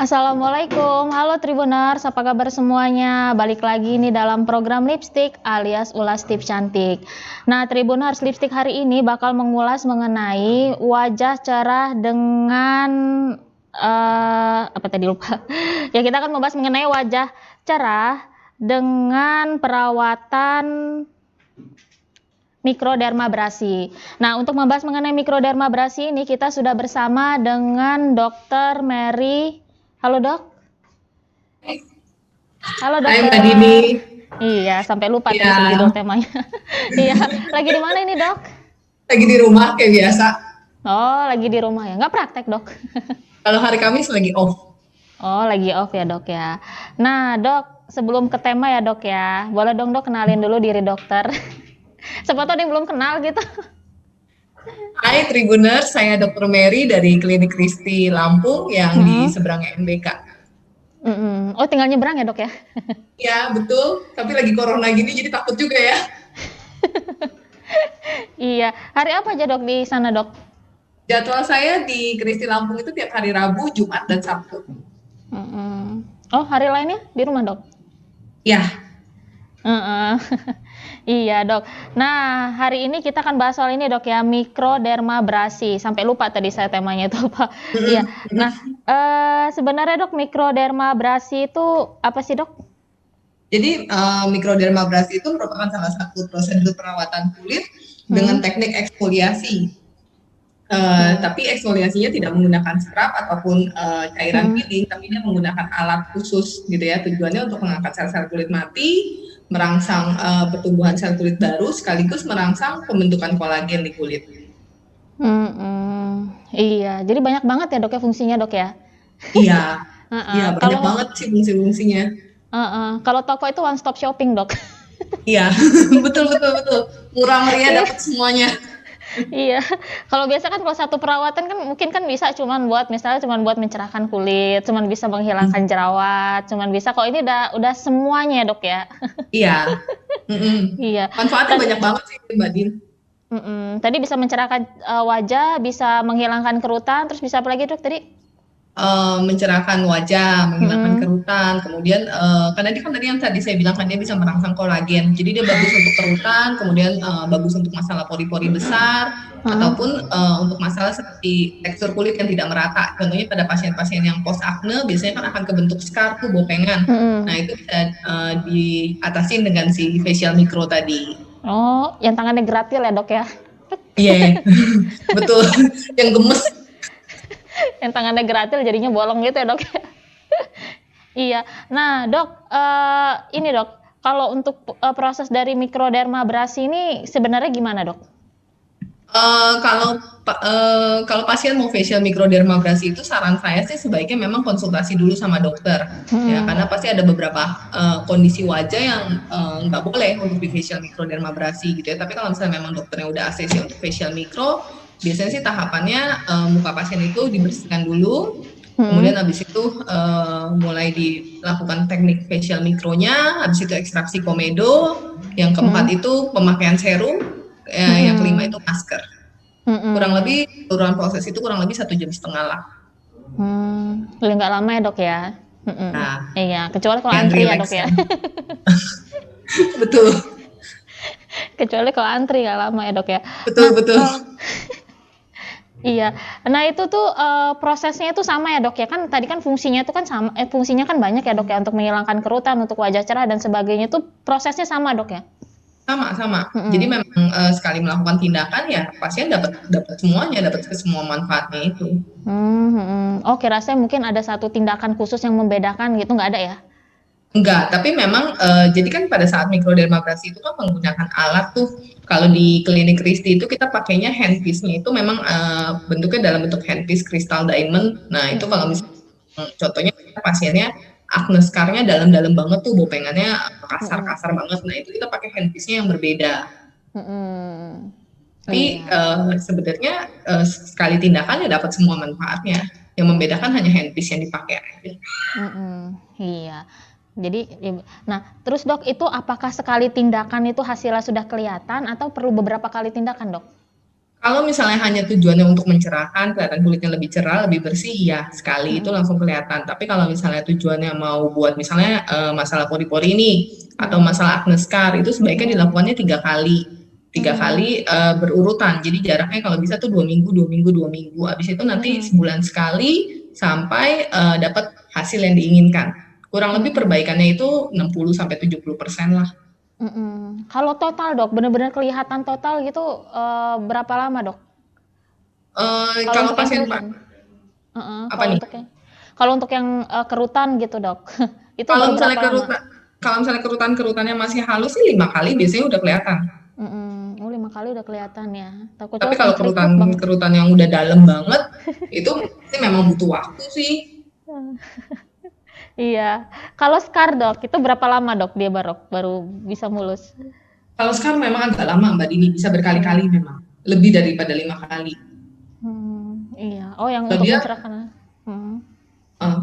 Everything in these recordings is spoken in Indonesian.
Assalamualaikum, halo Tribuners, apa kabar semuanya? Balik lagi nih dalam program Lipstick alias Ulas Tips Cantik. Nah, Tribuners, Lipstick hari ini bakal mengulas mengenai wajah cerah dengan apa tadi lupa. Ya, kita akan membahas mengenai wajah cerah dengan perawatan mikrodermabrasi. Nah, untuk membahas mengenai mikrodermabrasi ini kita sudah bersama dengan Dr. Mary. Halo, Dok. Halo, Hai Mbak Dokter. Dini. Iya, sampai lupa tadi Ya, judul temanya. Iya, lagi di mana ini, Dok? lagi di rumah kayak biasa. Oh, lagi di rumah ya. Nggak praktek, Dok. Kalau hari Kamis lagi off. Oh, lagi off ya, Dok ya. Nah, Dok, sebelum ke tema ya, Dok ya. Boleh dong, Dok, kenalin dulu diri dokter. Siapa tahu ada yang belum kenal gitu. Hai Tribuners, saya Dr. Mary dari Klinik Kristi Lampung yang di Mm-mm. seberang NBK. Mm-mm. Oh, tinggal nyebrang ya, Dok ya? Ya betul, tapi lagi corona gini jadi takut juga ya. Iya. Hari apa aja, Dok, di sana, Dok? Jadwal saya di Kristi Lampung itu tiap hari Rabu, Jumat, dan Sabtu. Mm-mm. Oh, hari lainnya di rumah, Dok? Ya, Heeh. Iya, Dok. Nah, hari ini kita akan bahas soal ini, Dok ya, mikrodermabrasi. Sampai lupa tadi saya temanya itu apa. Iya. Nah, sebenarnya, Dok, mikrodermabrasi itu apa sih, Dok? jadi mikrodermabrasi itu merupakan salah satu prosedur perawatan kulit dengan teknik eksfoliasi. Tapi eksfoliasinya tidak menggunakan scrub ataupun cairan peeling, tapi dia menggunakan alat khusus gitu ya. Tujuannya untuk mengangkat sel-sel kulit mati, merangsang pertumbuhan sel kulit baru, sekaligus merangsang pembentukan kolagen di kulit. Iya, jadi banyak banget ya, Dok ya, fungsinya, Dok ya. Iya, Heeh. iya banyak Kalau banget sih fungsi-fungsinya. kalau toko itu one stop shopping, Dok. Iya, betul betul betul. Murah meriah dapat semuanya. Iya, kalau biasa kan kalau satu perawatan kan mungkin kan bisa cuman buat misalnya cuman buat mencerahkan kulit, cuman bisa menghilangkan jerawat, cuman bisa kok ini udah semuanya ya, Dok ya. Iya, Iya. manfaatnya banyak banget sih Mbak Din. Tadi bisa mencerahkan wajah, bisa menghilangkan kerutan, terus bisa apa lagi, Dok tadi? Mencerahkan wajah, menghilangkan Mm-mm. kerutan, kemudian karena dia kan tadi yang tadi saya bilang kan dia bisa merangsang kolagen, jadi dia bagus untuk kerutan, kemudian bagus untuk masalah pori-pori besar, ataupun untuk masalah seperti tekstur kulit yang tidak merata. Contohnya pada pasien-pasien yang post acne biasanya kan akan kebentuk scar tuh bopengan. Nah itu bisa diatasin dengan si facial micro tadi. Oh, yang tangannya gratil ya, Dok ya? Iya, betul. Yang gemes. Yang tangannya gratil jadinya bolong gitu ya, Dok ya? Iya. Nah, Dok, ini, Dok, kalau untuk proses dari mikrodermabrasi ini sebenarnya gimana, Dok? Kalau pasien mau facial mikrodermabrasi itu saran saya sih sebaiknya memang konsultasi dulu sama dokter ya, karena pasti ada beberapa kondisi wajah yang nggak boleh untuk di facial mikrodermabrasi gitu ya. Tapi kalau misalnya memang dokternya udah ACC untuk facial mikro, biasanya sih tahapannya muka pasien itu dibersihkan dulu, kemudian habis itu mulai dilakukan teknik facial mikronya, habis itu ekstraksi komedo, yang keempat itu pemakaian serum, yang kelima itu masker. Kurang lebih keseluruhan proses itu kurang lebih 1,5 jam lah. Nggak lama ya, Dok ya? Nah, Iya, kecuali kalau yang antri ya, relax Dok ya. betul, Kecuali kalau antri nggak lama ya, Dok ya. betul, betul. Iya. Nah, itu tuh prosesnya itu sama ya, Dok ya. Kan tadi kan fungsinya itu kan sama, fungsinya kan banyak ya, Dok ya, untuk menghilangkan kerutan, untuk wajah cerah dan sebagainya itu prosesnya sama, Dok ya. Sama. Jadi memang sekali melakukan tindakan ya pasien dapat semuanya, dapat ke semua manfaatnya itu. Oh, kira saya mungkin ada satu tindakan khusus yang membedakan gitu, nggak ada ya? Enggak, tapi memang jadi kan pada saat mikrodermabrasi itu kan menggunakan alat tuh. Kalau di klinik Kristi itu kita pakainya handpiece-nya itu memang bentuknya dalam bentuk handpiece crystal diamond. Nah, itu kalau misalnya contohnya pasiennya acne scar-nya dalam-dalam banget tuh, bopengannya kasar-kasar banget. Nah, itu kita pakai handpiece-nya yang berbeda. Tapi sebenarnya sekali tindakan ya dapat semua manfaatnya. Yang membedakan hanya handpiece yang dipakai aja. Iya. Jadi, nah terus, Dok, itu apakah sekali tindakan itu hasilnya sudah kelihatan atau perlu beberapa kali tindakan, Dok? Kalau misalnya hanya tujuannya untuk mencerahkan, kelihatan kulitnya lebih cerah, lebih bersih, ya sekali itu langsung kelihatan. Tapi kalau misalnya tujuannya mau buat misalnya masalah pori-pori ini atau masalah acne scar, itu sebaiknya dilakukannya 3 kali. 3 kali berurutan. Jadi jaraknya kalau bisa tuh 2 minggu, 2 minggu, 2 minggu. Habis itu nanti sebulan sekali sampai dapat hasil yang diinginkan. Kurang lebih perbaikannya itu 60-70% lah. Kalau total dok, benar-benar kelihatan total gitu berapa lama dok? Kalau untuk yang pasien kerutan? apa Kalau nih? kalau untuk yang kerutan gitu dok, itu Kalau baru misalnya berapa lama? kerutan-kerutannya masih halus sih 5 kali biasanya udah kelihatan. Oh 5 kali udah kelihatan ya. Tapi Takutnya langsung kalau keriput bang. kerutan yang udah dalam banget itu sih memang butuh waktu sih. Iya. Kalau scar dok, itu berapa lama dok dia baru bisa mulus? Kalau sekarang memang agak lama Mbak Dini, bisa berkali-kali memang. Lebih daripada 5 kali. Iya. Oh yang Kalau untuk dia mencerahkan.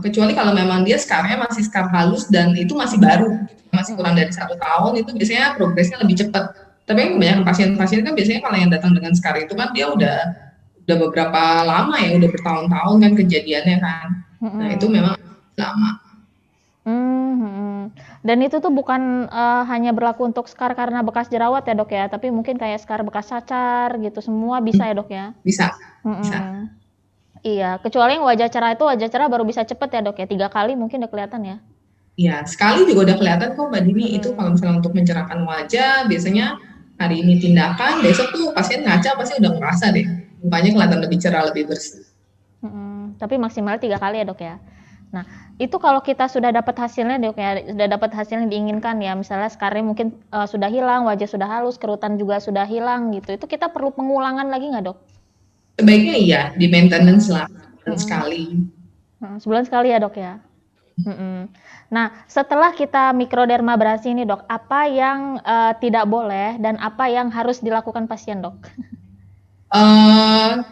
kecuali kalau memang dia scarnya masih scar halus dan itu masih baru, masih kurang dari 1 tahun, itu biasanya progresnya lebih cepat. Tapi kebanyakan pasien-pasien kan biasanya kalau yang datang dengan scar itu kan dia udah beberapa lama ya, udah bertahun-tahun kan kejadiannya kan. Nah itu memang lama. Dan itu tuh bukan hanya berlaku untuk scar karena bekas jerawat ya dok ya, tapi mungkin kayak scar bekas cacar gitu semua bisa ya dok ya? Bisa. Bisa. Iya, kecuali yang wajah cerah baru bisa cepet ya dok ya, 3 kali mungkin udah kelihatan ya? Iya, sekali juga udah kelihatan kok Mbak Dini. Itu kalau misalnya untuk mencerahkan wajah, biasanya hari ini tindakan, besok tuh pasien ngaca pasti udah ngerasa deh, mukanya kelihatan lebih cerah, lebih bersih. Tapi maksimal 3 kali ya dok ya? Nah, itu kalau kita sudah dapat hasilnya dok ya, sudah dapat hasil yang diinginkan ya, misalnya scarnya mungkin sudah hilang, wajah sudah halus, kerutan juga sudah hilang gitu, itu kita perlu pengulangan lagi nggak dok? Sebaiknya iya, di maintenance lah, sekali. Sebulan sekali ya dok ya? Nah, setelah kita mikrodermabrasi ini dok, apa yang tidak boleh dan apa yang harus dilakukan pasien dok?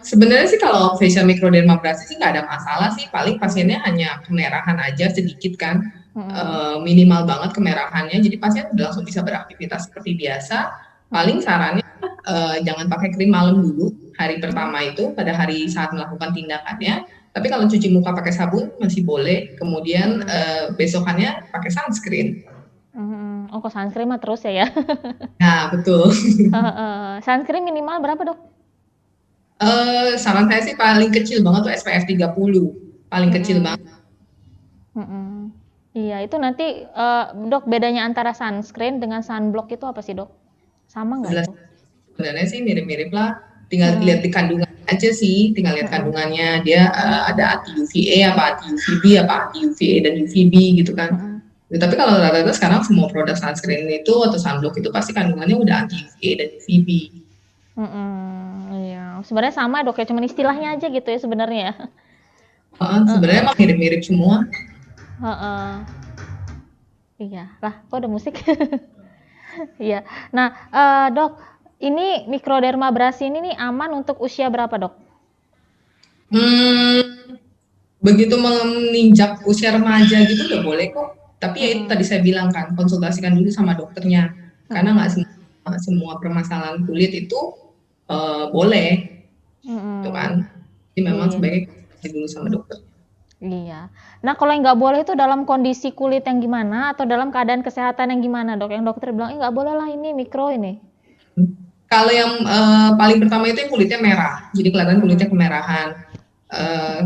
Sebenarnya sih kalau facial microdermabrasi sih nggak ada masalah sih, paling pasiennya hanya kemerahan aja sedikit kan, minimal banget kemerahannya, jadi pasien udah langsung bisa beraktivitas seperti biasa. Paling sarannya jangan pakai krim malam dulu hari pertama itu, pada hari saat melakukan tindakannya. Tapi kalau cuci muka pakai sabun masih boleh, kemudian besokannya pakai sunscreen. Oh kok sunscreen mah terus ya? Nah betul. Sunscreen minimal berapa dok? Saran saya sih paling kecil banget tuh SPF 30, paling kecil banget. Iya itu nanti dok bedanya antara sunscreen dengan sunblock itu apa sih dok? Sama nggak itu? Sebenarnya sih mirip-mirip lah, tinggal lihat di kandungan aja sih, tinggal lihat kandungannya dia ada anti UVA apa anti UVB apa anti UVA dan UVB gitu kan. Tapi kalau rata-rata sekarang semua produk sunscreen itu atau sunblock itu pasti kandungannya udah anti UVA dan UVB. Iya, sebenarnya sama dok ya, cuman istilahnya aja gitu ya sebenarnya. Sebenarnya emang mirip-mirip semua. Iya, lah kok ada musik? Iya. Nah, dok, ini mikrodermabrasi ini nih aman untuk usia berapa dok? Begitu menginjak usia remaja gitu udah boleh kok. Tapi ya itu tadi saya bilang kan, konsultasikan dulu sama dokternya. Karena nggak semua permasalahan kulit itu boleh. Gitu kan. Jadi memang sebaiknya konsultasi dulu sama dokter. Iya. Nah kalau yang nggak boleh itu dalam kondisi kulit yang gimana atau dalam keadaan kesehatan yang gimana dok? Yang dokter bilang nggak boleh lah ini mikro ini. Kalau yang paling pertama itu yang kulitnya merah, jadi kelihatan kulitnya kemerahan,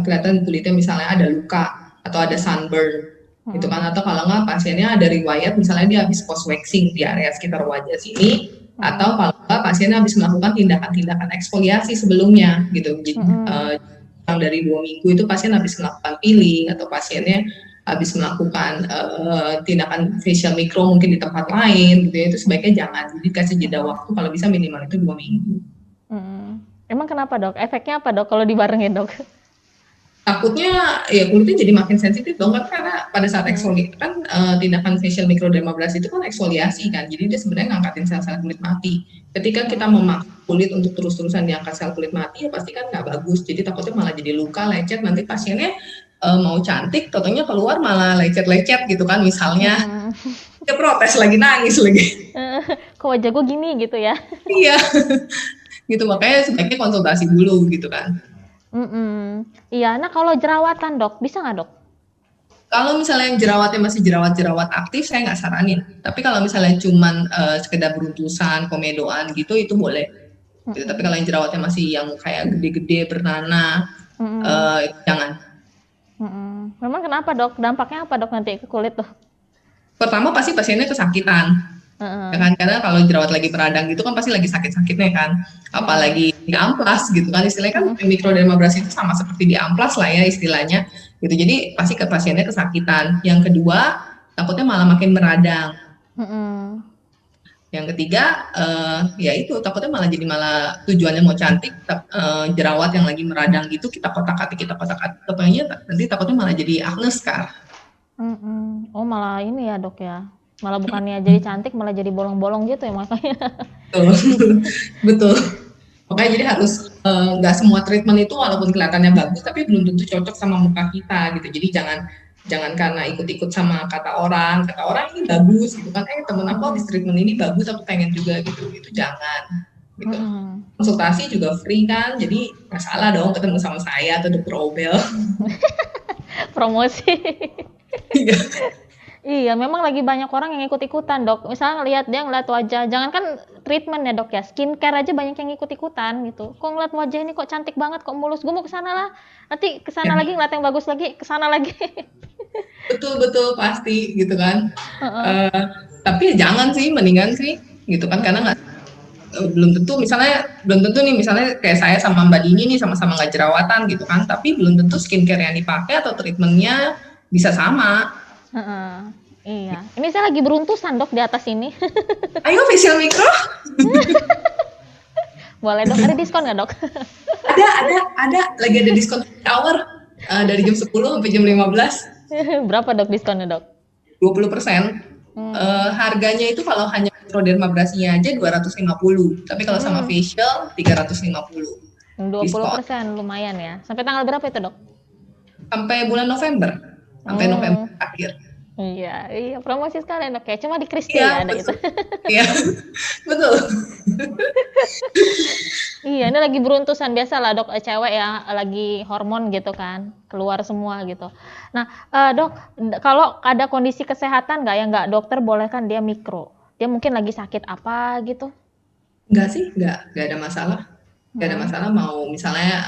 kelihatan kulitnya misalnya ada luka atau ada sunburn, gitu kan? Atau kalau nggak pasiennya ada riwayat misalnya dia habis post waxing di area sekitar wajah sini, atau kalau nggak pasiennya habis melakukan tindakan-tindakan eksfoliasi sebelumnya, gitu. Jadi dari 2 minggu itu pasien habis melakukan peeling atau pasiennya habis melakukan tindakan facial micro mungkin di tempat lain gitu ya, itu sebaiknya jangan, jadi kasih jeda waktu kalau bisa minimal itu 2 minggu. Emang kenapa dok? Efeknya apa dok kalau dibarengin dok? Takutnya ya kulitnya jadi makin sensitif dong kan, karena pada saat eksfoliasi kan tindakan facial microdermabrasi itu kan eksfoliasi kan, jadi dia sebenarnya ngangkatin sel-sel kulit mati. Ketika kita memaksa kulit untuk terus-terusan diangkat sel kulit mati ya pasti kan nggak bagus, jadi takutnya malah jadi luka, lecet, nanti pasiennya mau cantik, totonya keluar malah lecet-lecet gitu kan misalnya. Dia protes lagi, nangis lagi. Kok wajah gue gini gitu ya? Iya. gitu, makanya sebaiknya konsultasi dulu gitu kan. Iya, nah kalau jerawatan dok, bisa nggak dok? Kalau misalnya yang jerawatnya masih jerawat-jerawat aktif, saya nggak saranin. Tapi kalau misalnya cuman sekedar beruntusan, komedoan gitu, itu boleh. Gitu. Tapi kalau yang jerawatnya masih yang kayak gede-gede bernanah, itu jangan. Memang kenapa dok? Dampaknya apa dok nanti ke kulit tuh? Pertama pasti pasiennya kesakitan. Ya kan, karena kalau jerawat lagi beradang gitu kan pasti lagi sakit-sakitnya kan, apalagi di amplas gitu kan, istilahnya kan mikrodermabrasi itu sama seperti di amplas lah ya istilahnya gitu, jadi pasti ke pasiennya kesakitan. Yang kedua, takutnya malah makin meradang. Yang ketiga, ya itu takutnya malah tujuannya mau cantik, jerawat yang lagi meradang gitu kita kotak-atik, kepengennya nanti takutnya malah jadi acne scar. Oh malah ini ya dok ya, malah bukannya jadi cantik malah jadi bolong-bolong gitu ya makanya. Betul. Makanya jadi harus nggak semua treatment itu walaupun kelihatannya bagus tapi belum tentu cocok sama muka kita gitu. Jadi jangan karena ikut-ikut sama kata orang ini bagus gitu kan, temen aku habis treatment ini bagus aku pengen juga gitu, itu jangan gitu. Konsultasi juga free kan, jadi nggak salah dong ketemu sama saya atau Dr. Obel. Promosi. Iya, memang lagi banyak orang yang ikut-ikutan dok. Misalnya ngeliat wajah, jangankan treatment ya dok ya, skincare aja banyak yang ikut-ikutan gitu. Kok ngeliat wajah ini kok cantik banget, kok mulus, gue mau kesana lah. Nanti kesana lagi ngeliat yang bagus lagi, kesana lagi. Betul pasti gitu kan. Tapi jangan sih, mendingan sih gitu kan, karena nggak belum tentu nih misalnya kayak saya sama Mbak Dini nih sama-sama nggak jerawatan gitu kan, tapi belum tentu skincare yang dipakai atau treatmentnya bisa sama. Iya, ini saya lagi beruntusan dok di atas ini. Ayo facial micro. Boleh dok, ada diskon nggak dok? Ada lagi ada diskon hour dari jam 10 sampai jam 15. Berapa dok diskonnya dok? 20%. Harganya itu kalau hanya mikrodermabrasinya aja 250, tapi kalau sama facial 350. 20% lumayan ya. Sampai tanggal berapa itu dok? Sampai bulan November, sampai November akhir. Iya promosi sekalian dok ya. Cuma di Kristi ya ada gitu. Iya betul. Iya, ini lagi beruntusan, biasa lah dok, cewek ya lagi hormon gitu kan, keluar semua gitu. Nah dok, kalau ada kondisi kesehatan nggak yang nggak dokter bolehkan dia mikro? Dia mungkin lagi sakit apa gitu? Enggak sih, enggak ada masalah. Enggak ada masalah mau misalnya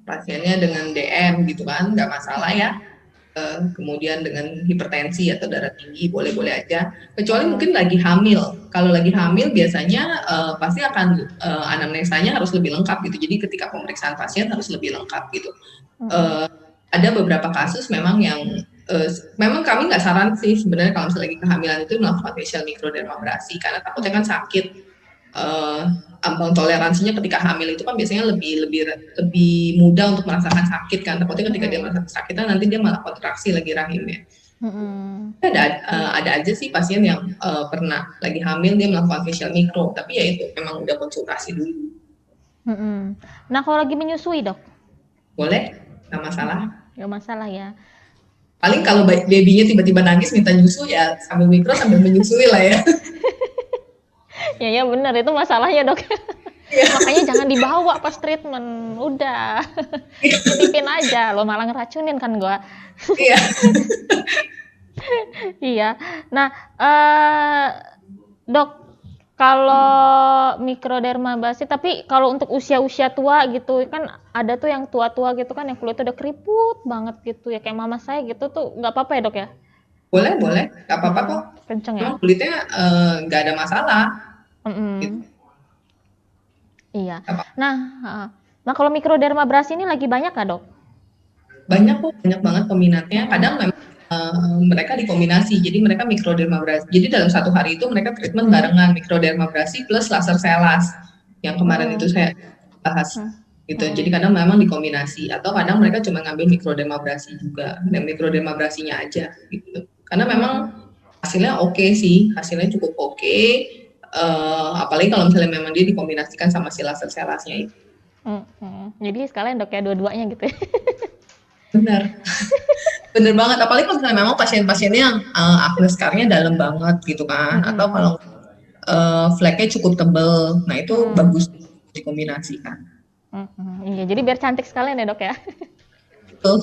pasiennya dengan DM gitu kan, nggak masalah ya. Kemudian dengan hipertensi atau darah tinggi boleh-boleh aja, kecuali mungkin lagi hamil. Kalau lagi hamil biasanya pasti akan anamnesanya harus lebih lengkap gitu, jadi ketika pemeriksaan pasien harus lebih lengkap gitu. Ada beberapa kasus memang yang memang kami nggak saran sih sebenarnya kalau misalnya lagi kehamilan itu melakukan facial mikrodermabrasi, karena takutnya kan sakit. Ambang toleransinya ketika hamil itu kan biasanya lebih mudah untuk merasakan sakit kan, takutnya ketika dia merasakan kesakitan nanti dia malah kontraksi lagi rahimnya. Ada aja sih pasien yang pernah lagi hamil dia melakukan facial mikro, tapi ya itu memang udah konsultasi dulu. Nah kalau lagi menyusui dok? Boleh, nggak masalah. Nggak masalah ya. Paling kalau babynya tiba-tiba nangis minta nyusu ya sambil mikro sambil menyusui lah ya. Ya benar, itu masalahnya dok. Makanya jangan dibawa pas treatment, udah titipin aja, lo malah ngeracunin kan gua. Iya. Nah dok, kalau mikrodermabrasi, tapi kalau untuk usia-usia tua gitu kan ada tuh yang tua-tua gitu kan yang kulitnya udah keriput banget gitu ya, kayak mama saya gitu tuh, nggak apa-apa ya dok ya? Boleh, nggak apa-apa kok. Kenceng ya? Kulitnya nggak ada masalah. Gitu. Iya. Nah kalau mikrodermabrasi ini lagi banyak nggak dok? Banyak kok, banyak banget peminatnya. Kadang memang mereka dikombinasi, jadi mereka mikrodermabrasi. Jadi dalam satu hari itu mereka treatment barengan mikrodermabrasi plus laser selas yang kemarin itu saya bahas. Gitu. Jadi kadang memang dikombinasi, atau kadang mereka cuma ngambil mikrodermabrasi juga dan mikrodermabrasinya aja gitu. Karena memang hasilnya oke sih, hasilnya cukup oke. Apalagi kalau misalnya memang dia dikombinasikan sama si laser selasnya itu. Jadi sekalian dok ya dua-duanya gitu. Benar. Bener banget, apalagi kalau misalnya memang pasien-pasiennya yang acne scarnya dalam banget gitu kan, atau kalau fleknya cukup tebel, nah itu bagus dikombinasikan. Iya, jadi biar cantik sekalian ya dok ya. Betul.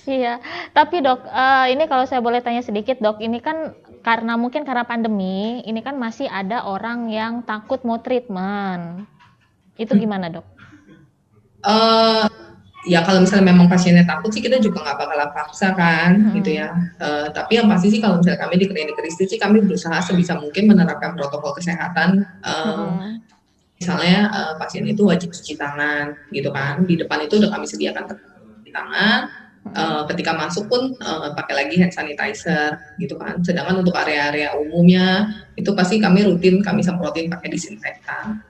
Iya, tapi dok, ini kalau saya boleh tanya sedikit dok, ini kan mungkin karena pandemi, ini kan masih ada orang yang takut mau treatment. Itu gimana dok? Ya kalau misalnya memang pasiennya takut sih kita juga nggak bakalan paksa kan, gitu ya. Tapi yang pasti sih kalau misalnya kami di klinik Kristi sih kami berusaha sebisa mungkin menerapkan protokol kesehatan. Misalnya pasien itu wajib cuci tangan, gitu kan. Di depan itu udah kami sediakan cuci tangan. Ketika masuk pun pakai lagi hand sanitizer, gitu kan. Sedangkan untuk area-area umumnya itu pasti kami rutin kami semprotin pakai disinfektan.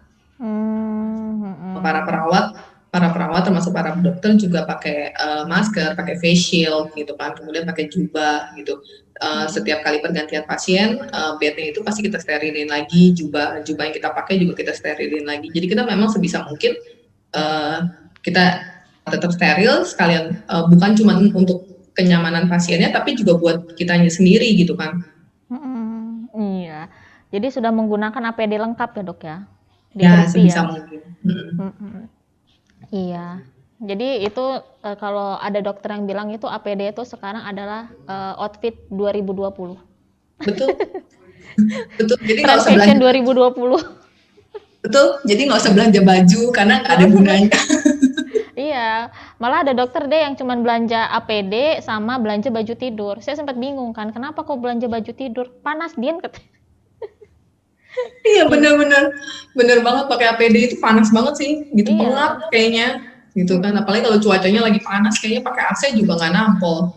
Para perawat termasuk para dokter juga pakai masker, pakai face shield gitu kan, kemudian pakai jubah gitu. Setiap kali pergantian pasien, bednya itu pasti kita sterilin lagi, jubah yang kita pakai juga kita sterilin lagi. Jadi kita memang sebisa mungkin kita tetap steril sekalian, bukan cuma untuk kenyamanan pasiennya, tapi juga buat kitanya sendiri gitu kan. Iya, jadi sudah menggunakan APD lengkap ya dok ya? Ya sebisa mungkin. Iya, jadi itu kalau ada dokter yang bilang itu APD itu sekarang adalah outfit 2020. Betul. Betul. Jadi nggak usah belanja 2020. Betul. Jadi nggak usah belanja baju karena nggak ada gunanya. Iya, malah ada dokter deh yang cuma belanja APD sama belanja baju tidur. Saya sempat bingung kan, kenapa kok belanja baju tidur? Panas din katanya. Iya bener banget pakai APD itu panas banget sih, gitu pengap kayaknya, gitu kan. Apalagi kalau cuacanya lagi panas, kayaknya pakai AC juga nggak nampol.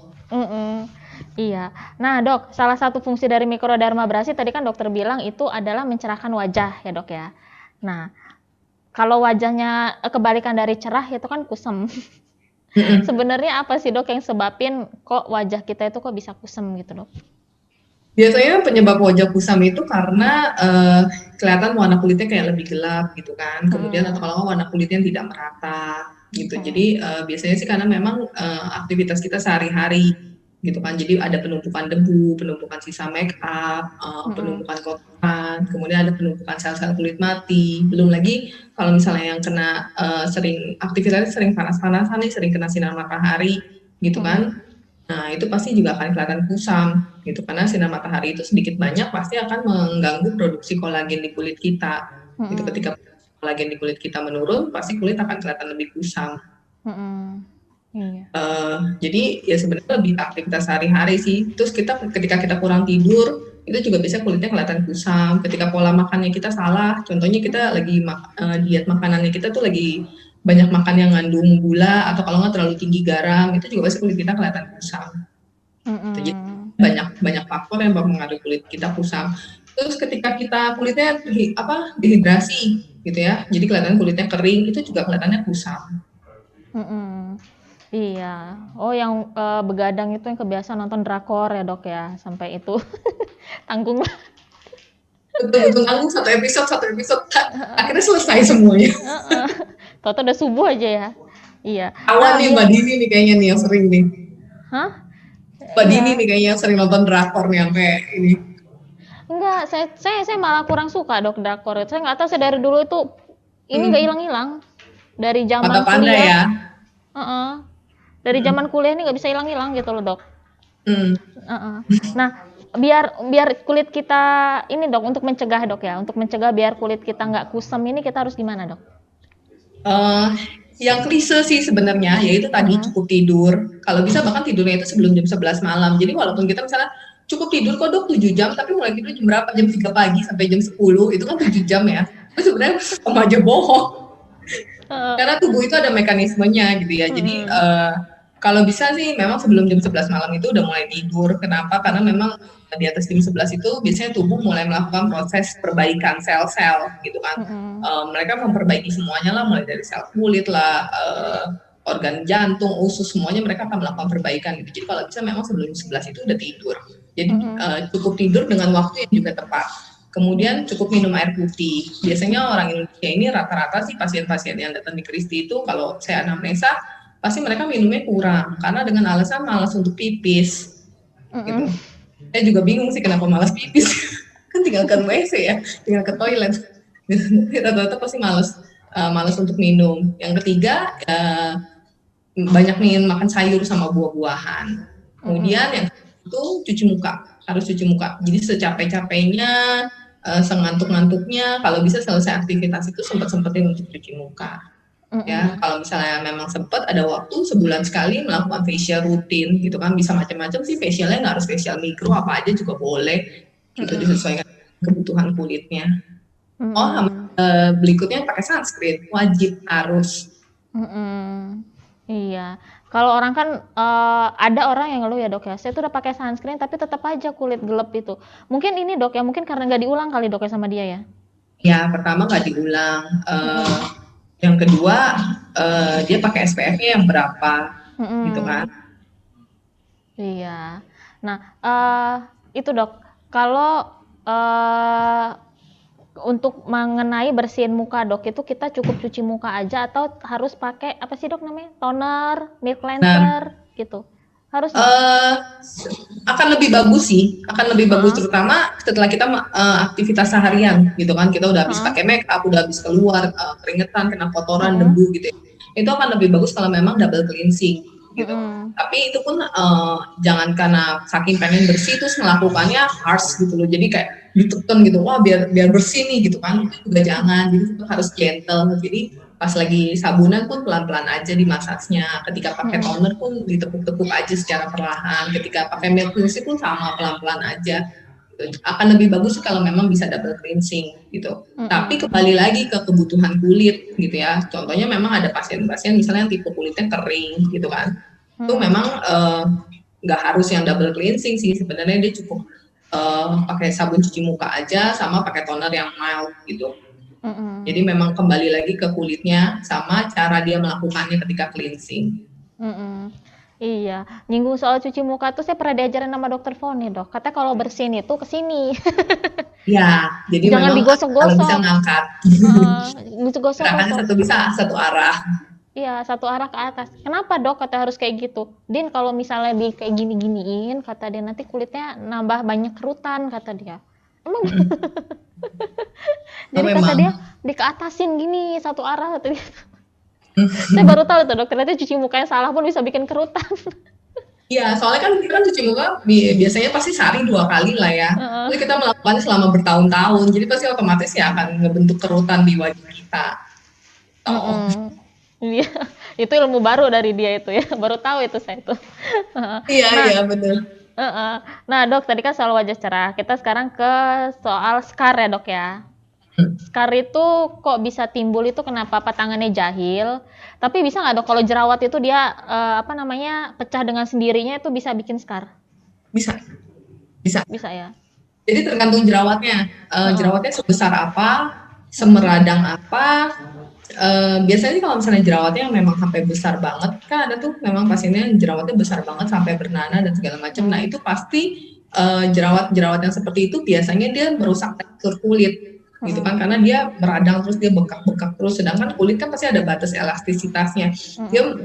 Iya. Nah dok, salah satu fungsi dari mikrodermabrasi tadi kan dokter bilang itu adalah mencerahkan wajah ya dok ya. Nah, kalau wajahnya kebalikan dari cerah itu kan kusem. Sebenarnya apa sih dok yang sebabin kok wajah kita itu kok bisa kusem gitu dok? Biasanya penyebab wajah kusam itu karena kelihatan warna kulitnya kayak lebih gelap gitu kan. Kemudian atau kalau warna kulitnya tidak merata gitu. Jadi biasanya sih karena memang aktivitas kita sehari-hari gitu kan. Jadi ada penumpukan debu, penumpukan sisa make up, penumpukan kotoran, kemudian ada penumpukan sel-sel kulit mati. Belum lagi kalau misalnya yang kena sering aktivitasnya sering panas-panasan nih, sering kena sinar matahari gitu kan. Nah, itu pasti juga akan kelihatan kusam gitu, karena sinar matahari itu sedikit banyak pasti akan mengganggu produksi kolagen di kulit kita. Gitu, ketika kolagen di kulit kita menurun, pasti kulit akan kelihatan lebih kusam. Jadi ya sebenarnya lebih aktivitas sehari-hari sih. Terus ketika kita kurang tidur, itu juga bisa kulitnya kelihatan kusam. Ketika pola makannya kita salah, contohnya kita lagi diet makanannya kita tuh lagi banyak makan yang ngandung gula atau kalau nggak terlalu tinggi garam, itu juga pasti kulit kita kelihatan kusam. Jadi banyak faktor yang mempengaruhi kulit kita kusam. Terus ketika kita kulitnya dehidrasi gitu ya, jadi kelihatan kulitnya kering, itu juga kelihatannya kusam. Iya. Oh yang begadang itu yang kebiasaan nonton drakor ya dok ya, sampai itu tanggung lah. Betul tanggung satu episode akhirnya selesai semuanya. Toto udah subuh aja ya. Iya. Awal nih Mbak Dini nih kayaknya nih yang sering nih. Mbak Dini nih kayaknya yang sering nonton drakor nih sampai ini. Enggak, saya malah kurang suka dok drakor. Saya nggak tahu, saya dari dulu itu ini nggak hilang-hilang. Dari zaman kuliah. Ya. Dari zaman kuliah ini nggak bisa hilang-hilang gitu loh dok. Nah, biar kulit kita ini dok, untuk mencegah dok ya, untuk mencegah biar kulit kita nggak kusam ini kita harus gimana dok? Yang klise sih sebenarnya yaitu tadi cukup tidur. Kalau bisa bahkan tidurnya itu sebelum jam 11 malam. Jadi walaupun kita misalnya cukup tidur kok dok 7 jam, tapi mulai tidur jam berapa? Jam 3 pagi sampai jam 10, itu kan 7 jam ya. Itu sebenarnya sama aja bohong. Karena tubuh itu ada mekanismenya gitu ya. Jadi kalau bisa sih memang sebelum jam 11 malam itu udah mulai tidur. Kenapa? Karena memang di atas jam 11 itu biasanya tubuh mulai melakukan proses perbaikan sel-sel gitu kan. Mereka memperbaiki semuanya lah, mulai dari sel kulit lah, organ jantung, usus, semuanya mereka akan melakukan perbaikan gitu. Jadi kalau bisa memang sebelum 11 itu udah tidur. Jadi cukup tidur dengan waktu yang juga tepat. Kemudian cukup minum air putih. Biasanya orang Indonesia ini rata-rata sih pasien-pasien yang datang di Kristi itu kalau saya anamnesa pasti mereka minumnya kurang karena dengan alasan malas untuk pipis. Gitu. Saya juga bingung sih kenapa malas pipis. Kan tinggal ke WC ya, tinggal ke toilet. Rata-rata pasti malas untuk minum. Yang ketiga, banyak makan sayur sama buah-buahan. Kemudian yang itu cuci muka, harus cuci muka. Jadi secapek-capeknya, sengantuk-ngantuknya, kalau bisa selesai aktivitas itu sempetin untuk cuci muka. Ya, kalau misalnya memang sempat ada waktu sebulan sekali melakukan facial rutin gitu kan, bisa macam-macam sih facialnya, nggak harus facial mikro, apa aja juga boleh gitu, disesuaikan kebutuhan kulitnya. Berikutnya pakai sunscreen, wajib harus. Iya, kalau orang kan ada orang yang ngeluh ya dok ya, saya tuh udah pakai sunscreen tapi tetap aja kulit gelap itu. Mungkin ini dok ya, mungkin karena nggak diulang kali dok ya sama dia ya? Ya, pertama nggak diulang. Yang kedua, dia pakai SPF-nya yang berapa, gitu kan? Iya. Nah, itu dok, kalau untuk mengenai bersihin muka dok, itu kita cukup cuci muka aja atau harus pakai apa sih dok namanya? Toner, milk cleanser, gitu. Harus akan lebih bagus sih, akan lebih bagus terutama setelah kita aktivitas seharian gitu kan, kita udah habis pakai make up, udah habis keluar keringetan, kena kotoran, debu gitu. Itu akan lebih bagus kalau memang double cleansing gitu. Tapi itu pun jangan karena saking pengen bersih terus melakukannya harsh gitu loh. Jadi kayak ditekan gitu, wah biar bersih nih gitu kan. Juga jangan, jadi itu harus gentle. Jadi pas lagi sabunan pun pelan-pelan aja dimasaknya. Ketika pakai toner pun ditepuk-tepuk aja secara perlahan. Ketika pakai milk cleansing pun sama, pelan-pelan aja. Gitu. Akan lebih bagus kalau memang bisa double cleansing gitu. Tapi kembali lagi ke kebutuhan kulit gitu ya. Contohnya memang ada pasien-pasien misalnya yang tipe kulitnya kering gitu kan. Itu memang nggak harus yang double cleansing sih. Sebenarnya dia cukup pakai sabun cuci muka aja sama pakai toner yang mild gitu. Jadi memang kembali lagi ke kulitnya sama cara dia melakukannya ketika cleansing. Iya, nyinggung soal cuci muka tuh saya pernah diajarin sama dokter Foni dok. Katanya kalau bersihin itu ke sini. Ya, jadi jangan digosok-gosok. Kalau bisa ngangkat. Gosok-gosok. Satu arah. Iya, satu arah ke atas. Kenapa dok? Kata harus kayak gitu. Din kalau misalnya di kayak gini-giniin, kata dia nanti kulitnya nambah banyak kerutan, kata dia. Emang? Jadi kata dia dikeatasin gini satu arah kata dia. Saya baru tahu tuh dok, ternyata cuci mukanya salah pun bisa bikin kerutan. Iya, soalnya kan kita cuci muka biasanya pasti sehari 2 kali lah ya. Jadi kita melakukannya selama bertahun-tahun, jadi pasti otomatis ya akan ngebentuk kerutan di wajah kita. Iya, itu ilmu baru dari dia itu ya, baru tahu itu saya tuh. Iya benar. Nah dok, tadi kan soal wajah cerah, kita sekarang ke soal scar ya dok ya. Scar itu kok bisa timbul itu kenapa? Apa tangannya jahil? Tapi bisa nggak dok kalau jerawat itu dia pecah dengan sendirinya itu bisa bikin scar? Bisa ya. Jadi tergantung jerawatnya. Jerawatnya sebesar apa, semeradang apa. Biasanya kalau misalnya jerawatnya yang memang sampai besar banget, kan ada tuh memang pasiennya jerawatnya besar banget sampai bernanah dan segala macam. Nah itu pasti jerawat yang seperti itu biasanya dia merusak tekstur kulit. Gitu kan, karena dia meradang terus dia bengkak terus, sedangkan kulit kan pasti ada batas elastisitasnya, dia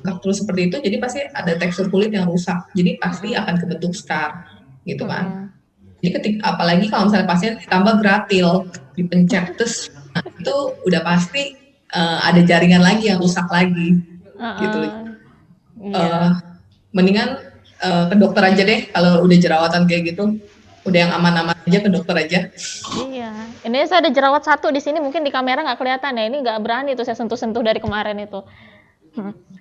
bengkak terus seperti itu, jadi pasti ada tekstur kulit yang rusak, jadi pasti akan kebentuk scar gitu kan. Jadi apalagi kalau misalnya pasien ditambah gratil, dipencet terus, nah, itu udah pasti ada jaringan lagi yang rusak lagi gitu. Mendingan ke dokter aja deh kalau udah jerawatan kayak gitu. Udah yang aman-aman aja ke dokter aja. Iya, ini saya ada jerawat satu di sini, mungkin di kamera nggak kelihatan ya, ini nggak berani tuh saya sentuh-sentuh dari kemarin itu.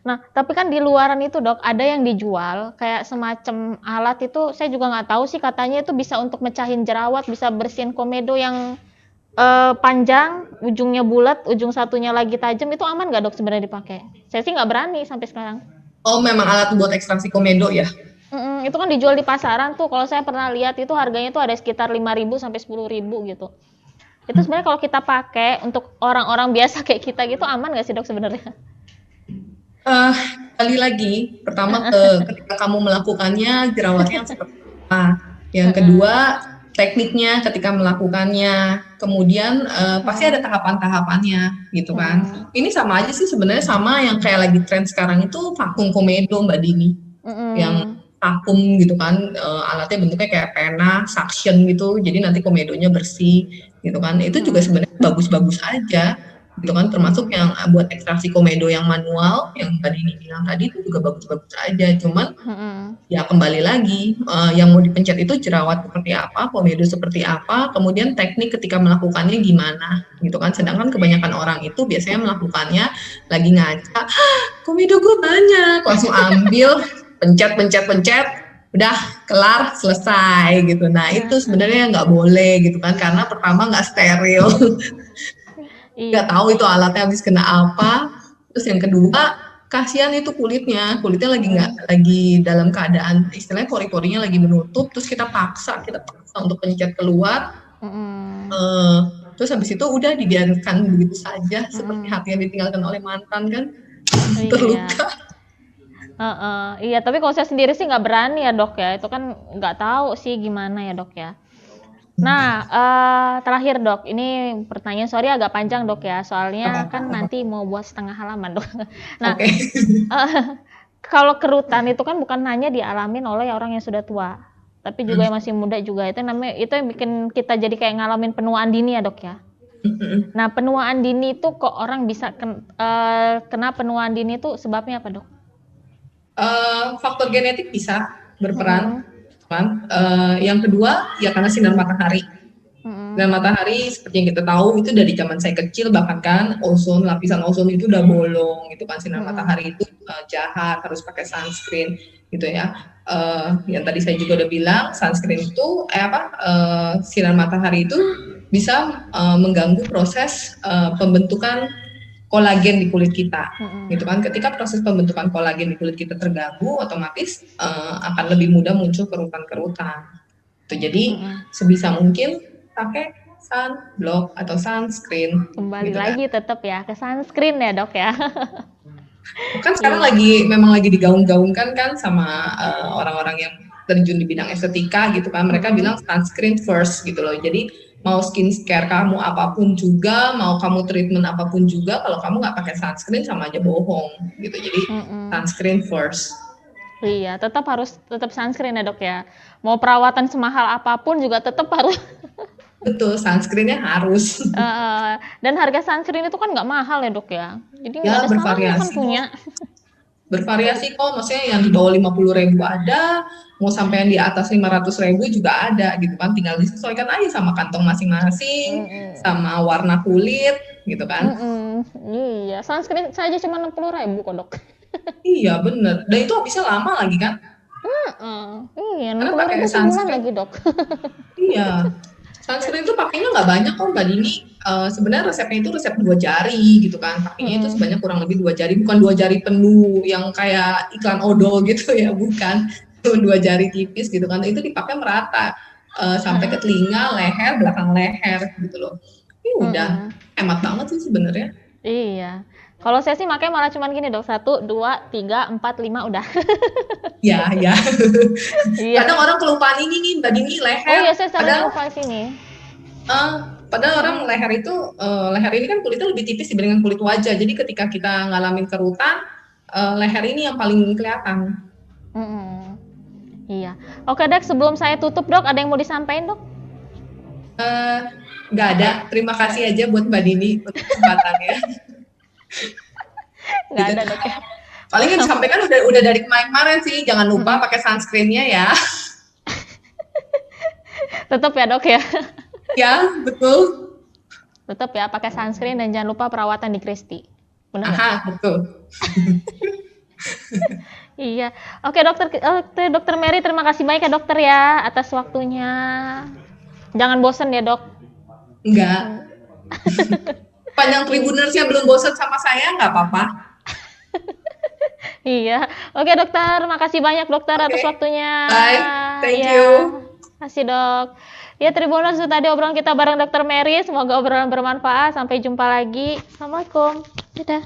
Nah, tapi kan di luaran itu dok, ada yang dijual kayak semacam alat itu, saya juga nggak tahu sih, katanya itu bisa untuk mecahin jerawat, bisa bersihin komedo yang panjang, ujungnya bulat, ujung satunya lagi tajam, itu aman nggak dok sebenarnya dipakai? Saya sih nggak berani sampai sekarang. Oh, memang alat buat ekstraksi komedo ya? Itu kan dijual di pasaran tuh, kalau saya pernah lihat itu harganya tuh ada sekitar 5.000 sampai 10.000 gitu. Itu sebenarnya kalau kita pakai untuk orang-orang biasa kayak kita gitu aman nggak sih dok sebenarnya? Kali lagi, pertama ketika kamu melakukannya jerawatnya yang seperti apa, yang kedua tekniknya ketika melakukannya, kemudian pasti ada tahapan-tahapannya gitu kan. Ini sama aja sih sebenarnya sama yang kayak lagi tren sekarang itu vakum komedo Mbak Dini, yang vakum gitu kan, alatnya bentuknya kayak pena, suction gitu, jadi nanti komedonya bersih. gitu kan. Itu juga sebenarnya bagus-bagus aja gitu kan, termasuk yang buat ekstraksi komedo yang manual yang tadi dibilang tadi itu juga bagus-bagus aja. Cuman ya kembali lagi yang mau dipencet itu jerawat seperti apa, komedo seperti apa, kemudian teknik ketika melakukannya gimana gitu kan. Sedangkan kebanyakan orang itu biasanya melakukannya lagi ngaca, komedo gue banyak, langsung ambil pencet, udah kelar selesai gitu. Nah itu sebenarnya nggak boleh gitu kan, karena pertama nggak steril, nggak tahu itu alatnya habis kena apa. Terus yang kedua, kasihan itu kulitnya lagi dalam keadaan istilahnya pori-porinya lagi menutup, terus kita paksa untuk pencet keluar. Terus habis itu udah dibiarkan begitu saja, seperti hati yang ditinggalkan oleh mantan kan, terluka. Iya, tapi kalau saya sendiri sih nggak berani ya dok ya, itu kan nggak tahu sih gimana ya dok ya. Nah, terakhir dok, ini pertanyaan sorry agak panjang dok ya, soalnya kan nanti mau buat setengah halaman dok. Nah, kalau kerutan itu kan bukan hanya dialamin oleh orang yang sudah tua, tapi juga yang masih muda juga. Itu yang bikin kita jadi kayak ngalamin penuaan dini ya dok ya. Nah, penuaan dini itu kok orang bisa kena penuaan dini itu sebabnya apa dok? Faktor genetik bisa berperan. Yang kedua ya karena sinar matahari. Sinar matahari seperti yang kita tahu itu dari zaman saya kecil, bahkan kan lapisan ozon itu udah bolong gitu kan. Sinar matahari itu jahat, harus pakai sunscreen gitu ya. Yang tadi saya juga udah bilang, sunscreen itu sinar matahari itu bisa mengganggu proses pembentukan kolagen di kulit kita, gitu kan. Ketika proses pembentukan kolagen di kulit kita terganggu, otomatis akan lebih mudah muncul kerutan-kerutan. Jadi sebisa mungkin pakai sunblock atau sunscreen. Kembali gitu lagi kan. Tetap ya ke sunscreen ya dok ya. Kan sekarang memang lagi digaung-gaungkan kan sama orang-orang yang terjun di bidang estetika gitu kan. Mereka bilang sunscreen first gitu loh. Jadi mau skincare kamu apapun juga, mau kamu treatment apapun juga, kalau kamu nggak pakai sunscreen sama aja bohong gitu. Jadi sunscreen first. Iya, tetap sunscreen ya dok ya. Mau perawatan semahal apapun juga tetap harus. Betul, sunscreennya harus. Dan harga sunscreen itu kan nggak mahal ya dok ya. Jadi ya, bervariasi. Kan punya. Bervariasi kok, maksudnya yang di bawah 50.000 ada, mau sampai yang di atas 500.000 juga ada gitu kan, tinggal disesuaikan aja sama kantong masing-masing, sama warna kulit gitu kan. Iya, sunscreen saja cuma 60.000 kok dok. Iya bener, dan itu bisa lama lagi kan. Iya, 60.000 sebulan lagi dok. Iya, sunscreen itu pakainya nggak banyak kok Mbak Dini. Sebenarnya resepnya itu resep 2 jari gitu kan, pakainya itu sebanyak kurang lebih 2 jari, bukan 2 jari penuh yang kayak iklan odol gitu ya, bukan, cuma 2 jari tipis gitu kan. Itu dipakai merata sampai ke telinga, leher, belakang leher gitu loh. Ini udah hemat banget sih sebenarnya. Iya, kalau saya sih makanya malah cuman gini dok, 1, 2, 3, 4, 5 udah. Ya. Kadang orang kelupaan ini nih Mbak Dini, leher. Oh iya, saya sering lupa sini. Padahal orang leher ini kan kulitnya lebih tipis dibandingkan kulit wajah. Jadi ketika kita ngalamin kerutan, leher ini yang paling kelihatan. Iya. Oke dok, sebelum saya tutup dok, ada yang mau disampaikan dok? Nggak ada. Terima kasih aja buat Mbak Dini untuk kesempatannya. Nggak ada dok ya. Paling yang disampaikan udah dari kemarin sih. Jangan lupa pakai sunscreen-nya ya. Tetap ya dok ya. Ya, betul. Tetap ya, pakai sunscreen dan jangan lupa perawatan di Christy. Benar. Betul. Iya. Oke, Dokter Mary, terima kasih banyak ya dokter ya atas waktunya. Jangan bosen ya, Dok. Enggak. Panjang Tribunersnya belum bosen sama saya, nggak apa-apa. Iya. Oke, dokter. Makasih banyak dokter atas waktunya. Bye. Thank you. Kasih, Dok. Ya, Tribuners, itu tadi obrolan kita bareng Dokter Mary. Semoga obrolan bermanfaat. Sampai jumpa lagi. Assalamualaikum. Dadah.